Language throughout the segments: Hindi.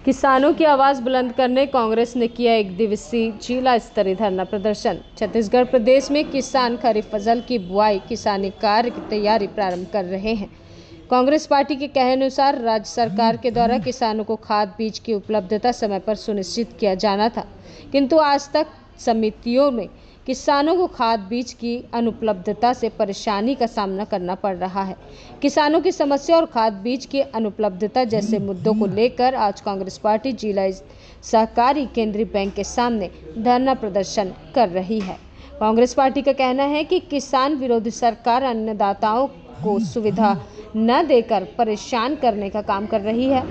किसानों की आवाज बुलंद करने कांग्रेस ने किया एक दिवसीय जिला स्तरीय धरना प्रदर्शन। छत्तीसगढ़ प्रदेश में किसान खरीफ फसल की बुआई किसानी कार्य की तैयारी प्रारंभ कर रहे हैं। कांग्रेस पार्टी के कहे अनुसार राज्य सरकार के द्वारा किसानों को खाद बीज की उपलब्धता समय पर सुनिश्चित किया जाना था, किंतु आज तक समितियों में किसानों को खाद बीज की अनुपलब्धता से परेशानी का सामना करना पड़ रहा है। किसानों की समस्या और खाद बीज की अनुपलब्धता जैसे मुद्दों को लेकर आज कांग्रेस पार्टी जिला सहकारी केंद्रीय बैंक के सामने धरना प्रदर्शन कर रही है। कांग्रेस पार्टी का कहना है कि किसान विरोधी सरकार अन्नदाताओं को सुविधा न देकर परेशान करने का काम कर रही है।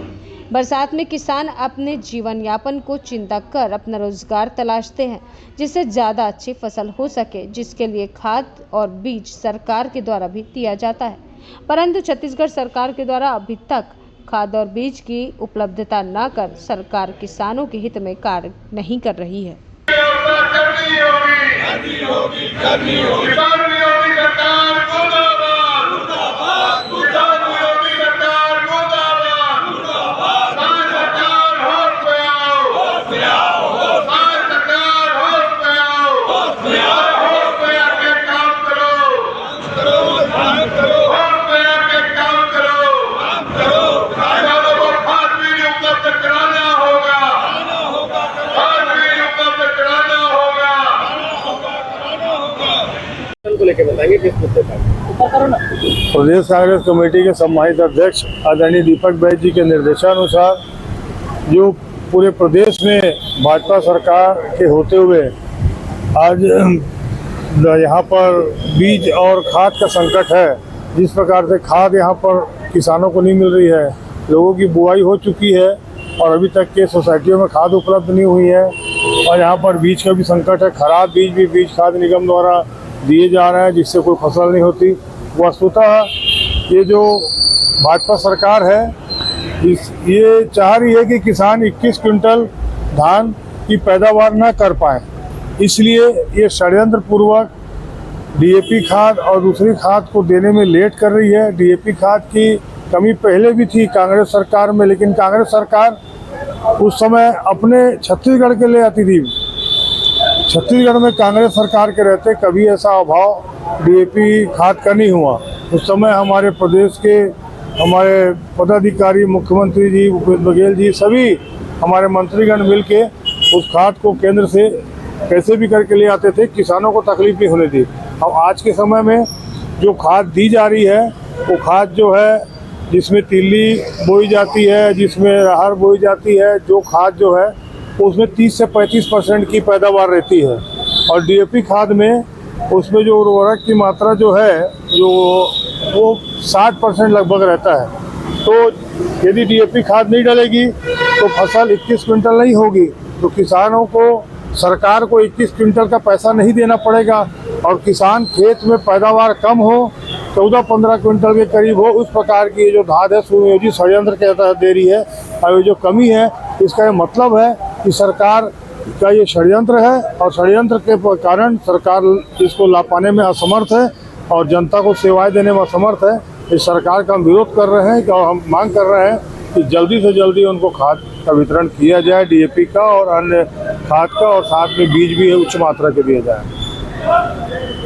बरसात में किसान अपने जीवन यापन को चिंता कर अपना रोजगार तलाशते हैं, जिससे ज़्यादा अच्छी फसल हो सके, जिसके लिए खाद और बीज सरकार के द्वारा भी दिया जाता है, परंतु छत्तीसगढ़ सरकार के द्वारा अभी तक खाद और बीज की उपलब्धता न कर सरकार किसानों के हित में कार्य नहीं कर रही है। को लेके बताएंगे किस मुद्दे पर। प्रदेश कांग्रेस कमेटी के सम्मानित अध्यक्ष आदरणीय दीपक बैज जी के निर्देशानुसार जो पूरे प्रदेश में भाजपा सरकार के होते हुए आज यहाँ पर बीज और खाद का संकट है। जिस प्रकार से खाद यहाँ पर किसानों को नहीं मिल रही है, लोगों की बुआई हो चुकी है और अभी तक के सोसाइटियों में खाद उपलब्ध नहीं हुई है, और यहाँ पर बीज का भी संकट है। खराब बीज भी बीज खाद निगम द्वारा दिए जा रहे हैं, जिससे कोई फसल नहीं होती। वस्तुतः ये जो भाजपा सरकार है ये चाह रही है कि किसान 21 क्विंटल धान की पैदावार न कर पाए, इसलिए ये षड्यंत्र पूर्वक डीएपी खाद और दूसरी खाद को देने में लेट कर रही है। डीएपी खाद की कमी पहले भी थी कांग्रेस सरकार में, लेकिन कांग्रेस सरकार उस समय अपने छत्तीसगढ़ के ले आती थी। छत्तीसगढ़ में कांग्रेस सरकार के रहते कभी ऐसा अभाव डीएपी खाद का नहीं हुआ। उस समय हमारे प्रदेश के हमारे पदाधिकारी, मुख्यमंत्री जी भूपेश बघेल जी, सभी हमारे मंत्रीगण मिलके उस खाद को केंद्र से कैसे भी करके ले आते थे, किसानों को तकलीफ नहीं होने दी। अब आज के समय में जो खाद दी जा रही है वो खाद जो है जिसमें तिल्ली बोई जाती है, जिसमें अरहर बोई जाती है, जो खाद जो है उसमें 30 से 35% की पैदावार रहती है, और डीएपी खाद में उसमें जो उर्वरक की मात्रा जो है वो 60% लगभग रहता है। तो यदि डीएपी खाद नहीं डलेगी तो फसल 21 क्विंटल नहीं होगी, तो किसानों को सरकार को 21 क्विंटल का पैसा नहीं देना पड़ेगा, और किसान खेत में पैदावार कम हो 14-15 क्विंटल के करीब हो, उस प्रकार की जो धाद है सुनियोजित षड्यंत्र के तहत दे रही है। और जो कमी है इसका ये मतलब है कि सरकार का ये षड्यंत्र है, और षड्यंत्र के कारण सरकार इसको ला पाने में असमर्थ है और जनता को सेवाएं देने में असमर्थ है। इस सरकार का हम विरोध कर रहे हैं और हम मांग कर रहे हैं कि जल्दी से जल्दी उनको खाद का वितरण किया जाए, डीएपी का और अन्य खाद का, और साथ में बीज भी उच्च मात्रा के दिया जाए।